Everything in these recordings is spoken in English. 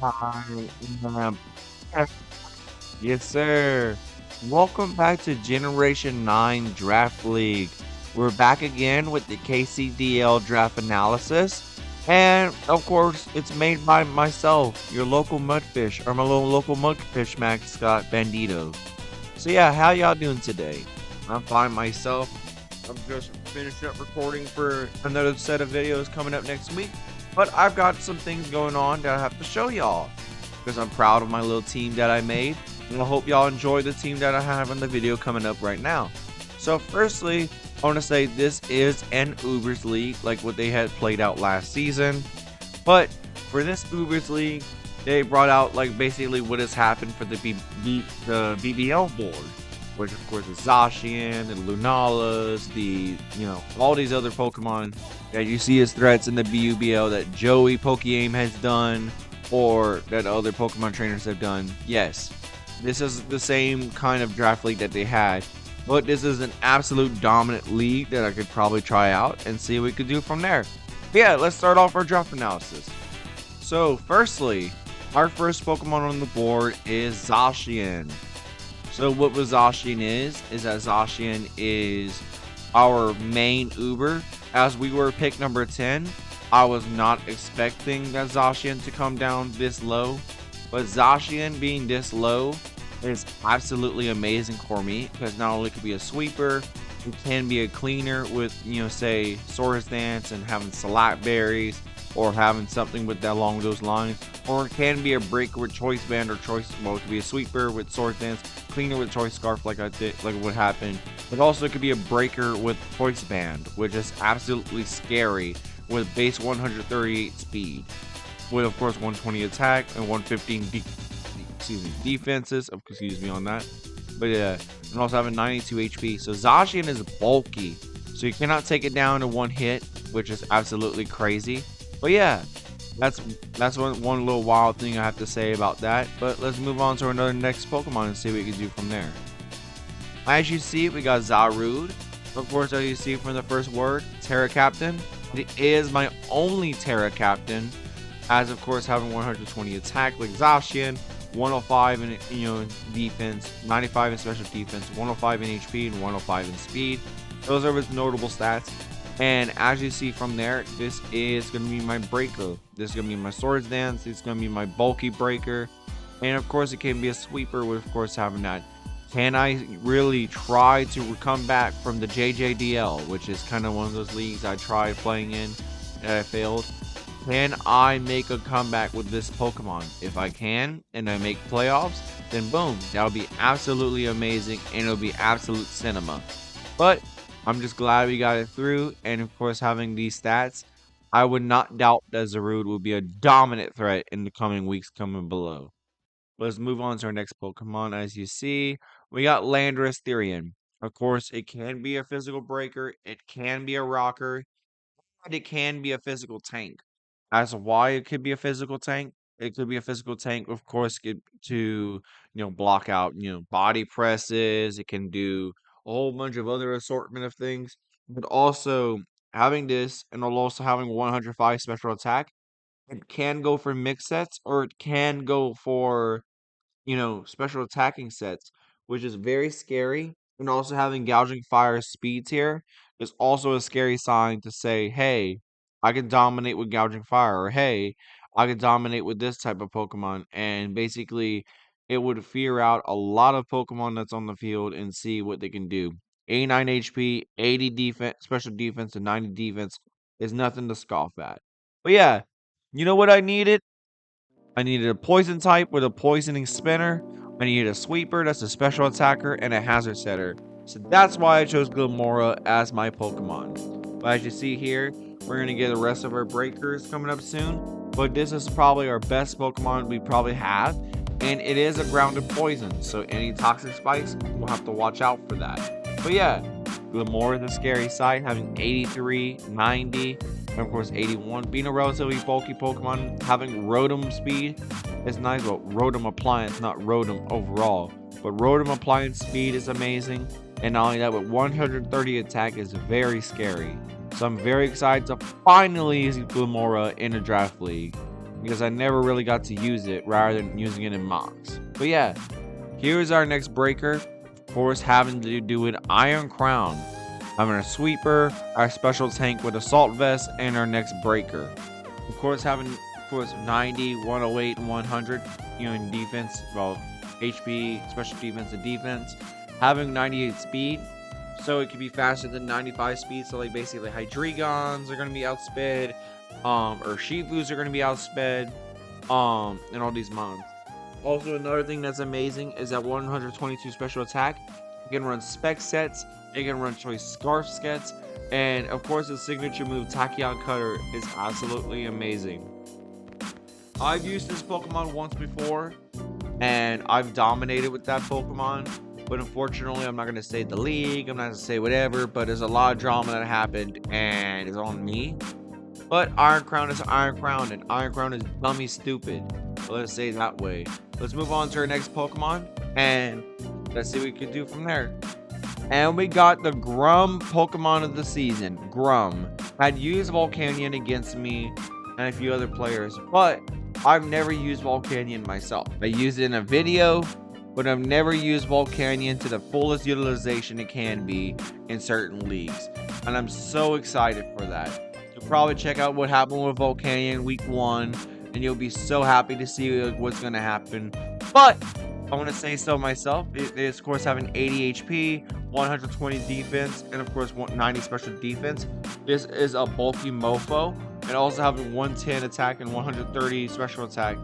Hi, um, yes, sir. Welcome back to Generation 9 Draft League. We're back again with the KCDL draft analysis. And of course, it's made by myself, your local mudfish, or my little local mudfish mascot, Bandito. So, yeah, how y'all doing today? I'm fine myself. I'm just finished up recording for another set of videos coming up next week. But I've got some things going on that I have to show y'all because I'm proud of my little team that I made. And I hope y'all enjoy the team that I have in the video coming up right now. So firstly, I want to say this is an Ubers League like what they had played out last season. But for this Ubers League, they brought out like basically what has happened for the BBL board, which of course is Zacian and Lunalas, all these other Pokemon that you see as threats in the BUBL that Joey PokeAim has done or that other Pokemon trainers have done. Yes, this is the same kind of draft league that they had, but this is an absolute dominant league that I could probably try out and see what we could do from there. But yeah, let's start off our draft analysis. So, firstly, our first Pokemon on the board is Zacian. So what Zacian is that Zacian is our main Uber. As we were pick number 10, I was not expecting that Zacian to come down this low. But Zacian being this low is absolutely amazing for me because not only could be a sweeper, it can be a cleaner with, say, Swords Dance and having Salat Berries or having something with that along those lines. Or it can be a breaker with Choice Band or Choice, well, it could be a sweeper with Swords Dance, cleaner with Choice Scarf like I did, like what happened. But also it could be a breaker with Choice Band, which is absolutely scary with base 138 speed. With of course 120 attack and 115 defenses. Excuse me on that. But yeah, and also having 92 HP. So Zacian is bulky, so you cannot take it down in one hit, which is absolutely crazy. But yeah, that's one little wild thing I have to say about that. But let's move on to another next Pokemon and see what we can do from there. As you see, we got Zarude. Of course, as you see from the first word, Terra Captain. It is my only Terra Captain, as of course having 120 attack like Zacian, 105 in defense, 95 in special defense, 105 in HP, and 105 in speed. Those are his notable stats. And as you see from there, this is going to be my breaker. This is going to be my Swords Dance. It's going to be my bulky breaker. And of course, it can be a sweeper with, of course, having that. Can I really try to come back from the JJDL, which is kind of one of those leagues I tried playing in and I failed? Can I make a comeback with this Pokemon? If I can, and I make playoffs, then boom, that'll be absolutely amazing, and it'll be absolute cinema. But I'm just glad we got it through, and of course, having these stats, I would not doubt that Zarude will be a dominant threat in the coming weeks coming below. Let's move on to our next Pokemon. As you see, we got Landorus Therian. Of course, it can be a physical breaker, it can be a rocker, and it can be a physical tank. As to why it could be a physical tank, it could be a physical tank, of course, to block out body presses. It can do a whole bunch of other assortment of things, but also having this and also having 105 special attack, it can go for mix sets or it can go for special attacking sets, which is very scary. And also having gouging fire speeds here is also a scary sign to say, hey, I can dominate with gouging fire, or hey, I can dominate with this type of Pokemon. And basically, it would fear out a lot of Pokemon that's on the field and see what they can do. 89 HP, 80 defense, special defense, and 90 defense is nothing to scoff at. But yeah, you know what I needed? I needed a poison type with a poisoning spinner. I needed a sweeper that's a special attacker and a hazard setter. So that's why I chose Gilmora as my Pokemon. But as you see here, we're going to get the rest of our breakers coming up soon. But this is probably our best Pokemon we probably have. And it is a grounded poison. So any toxic spikes, we'll have to watch out for that. But yeah, Gilmora is a scary sight, having 83, 90, and of course 81. Being a relatively bulky Pokemon, having Rotom speed is nice. Well, Rotom appliance, not Rotom overall. But Rotom appliance speed is amazing. And not only that, but 130 attack is very scary. So I'm very excited to finally use Gilmora in a draft league. because I never really got to use it rather than using it in mocks. But yeah, here's our next breaker. Of course, having to do with Iron Crown. Having a sweeper, our special tank with assault vest, and our next breaker. Of course, having 90, 108, and 100, in defense, well, HP, special defense, and defense. Having 98 speed, so it can be faster than 95 speed. So like basically, Hydreigons are gonna be outsped, or Shifus are gonna be outsped, and all these mons. Also, another thing that's amazing is that 122 special attack. You can run spec sets. You can run choice scarf sets, and of course, the signature move Tachyon Cutter is absolutely amazing. I've used this Pokemon once before, and I've dominated with that Pokemon. But unfortunately, I'm not going to say the league, I'm not going to say whatever, but there's a lot of drama that happened, and it's on me. But Iron Crown is Iron Crown, and Iron Crown is dummy stupid. So let's say it that way. Let's move on to our next Pokemon, and let's see what we can do from there. And we got the Grum Pokemon of the season. Grum had used Volcanion against me and a few other players, but I've never used Volcanion myself. I used it in a video, but I've never used Volcanion to the fullest utilization it can be in certain leagues. And I'm so excited for that. You'll probably check out what happened with Volcanion week 1, and you'll be so happy to see what's going to happen. But I want to say so myself. It is, of course, having 80 HP, 120 defense, and of course 90 special defense. This is a bulky mofo, and also having 110 attack and 130 special attack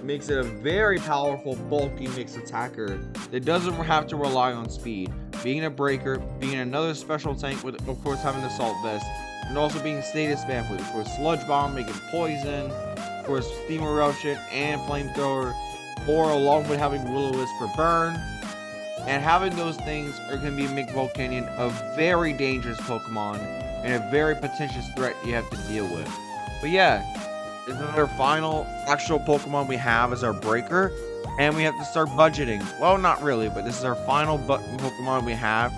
makes it a very powerful, bulky mixed attacker that doesn't have to rely on speed. Being a breaker, being another special tank with, of course, having the assault vest, and also being status spam with, of course, sludge bomb, making poison, of course, steam eruption, and flamethrower, or along with having Will-O-Wisp for burn. And having those things are going to make Volcanion a very dangerous Pokemon and a very potentious threat you have to deal with. But yeah, this is our final actual Pokemon we have as our breaker, and we have to start budgeting. Well, not really, but this is our final Pokemon we have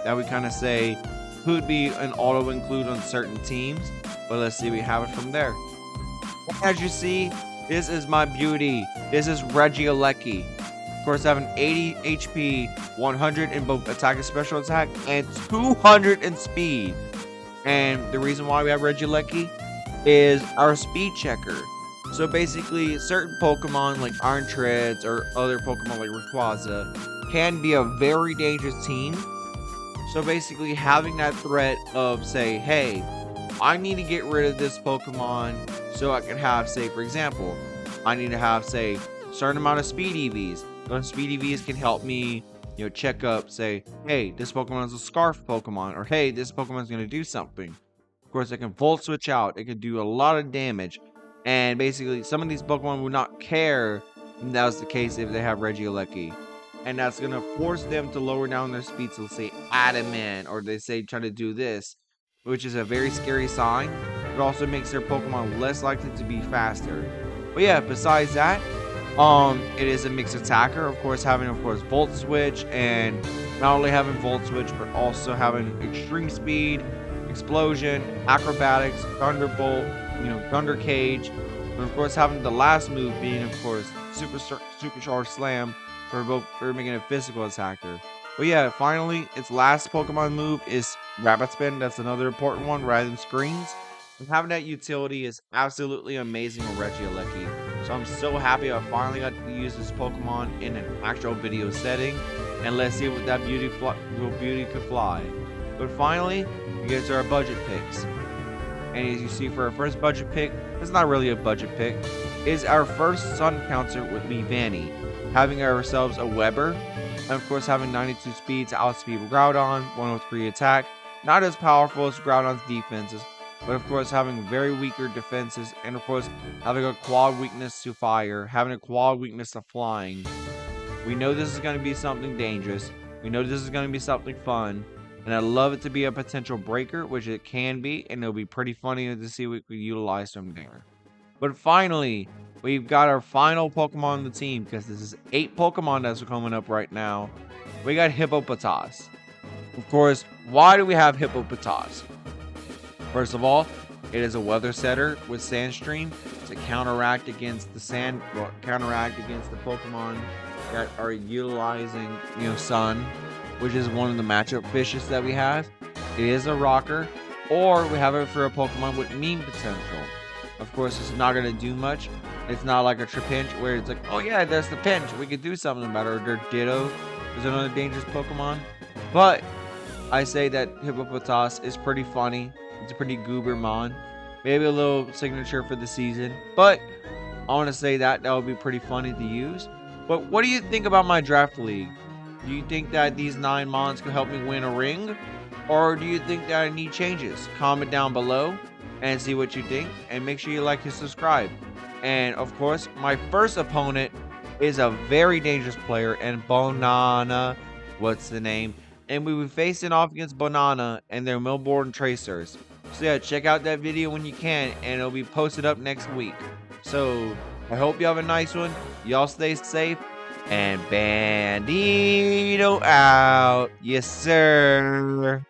that we kind of say could be an auto include on certain teams. But let's see, we have it from there. As you see, this is my beauty. This is Regieleki. Of course, having 80 HP, 100 in both attack and special attack, and 200 in speed. And the reason why we have Regieleki is our speed checker. So basically, certain Pokemon like Iron Treads or other Pokemon like Rayquaza can be a very dangerous team. So basically, having that threat of, say, hey, I need to get rid of this Pokemon so I can have, say, for example, I need to have, say, a certain amount of speed EVs. Those speed EVs can help me, check up, say, hey, this Pokemon is a Scarf Pokemon, or hey, this Pokemon is going to do something. Of course, it can Volt Switch out. It can do a lot of damage. And basically, some of these Pokemon would not care if that was the case if they have Regieleki. And that's going to force them to lower down their speed to, say, Adamant, or they say try to do this, which is a very scary sign. It also makes their Pokemon less likely to be faster. But yeah, besides that, it is a mixed attacker, of course, having, Volt Switch, and not only having Volt Switch, but also having extreme speed, explosion, acrobatics, thunderbolt, thunder cage, and of course having the last move being, of course, supercharged slam for making a physical attacker. But yeah, finally, its last Pokemon move is Rapid Spin. That's another important one rather than screens. And having that utility is absolutely amazing with Regieleki. So I'm so happy I finally got to use this Pokemon in an actual video setting. And let's see what that beauty could fly. But finally, we get to our budget picks. And as you see, for our first budget pick, it's not really a budget pick, is our first Sun Counter with Vivani. Having ourselves a Weber, and of course having 92 speed to outspeed Groudon, 103 attack. Not as powerful as Groudon's defenses, but of course having very weaker defenses, and of course having a quad weakness to fire, having a quad weakness to flying. We know this is going to be something dangerous. We know this is going to be something fun. And I love it to be a potential breaker, which it can be, and it'll be pretty funny to see what we utilize from there. But finally, we've got our final Pokemon on the team, because this is 8 Pokemon that's coming up right now. We got Hippopotas. Of course, why do we have Hippopotas? First of all, it is a weather setter with Sandstream. It's to counteract against the counteract against the Pokemon that are utilizing, Sun, which is one of the matchup fishes that we have. It is a rocker, or we have it for a Pokemon with meme potential. Of course, it's not going to do much. It's not like a Trapinch where it's like, oh yeah, there's the pinch. We could do something about it. Or Ditto is another dangerous Pokemon. But I say that Hippopotas is pretty funny. It's a pretty goober mon. Maybe a little signature for the season. But I want to say that would be pretty funny to use. But what do you think about my draft league? Do you think that these 9 mons could help me win a ring? Or do you think that I need changes? Comment down below and see what you think. And make sure you like and subscribe. And of course, my first opponent is a very dangerous player. And Banana, what's the name? And we were facing off against Banana and their Milborn Tracers. So yeah, check out that video when you can. And it'll be posted up next week. So I hope you have a nice one. Y'all stay safe. And Bandito out. Yes, sir.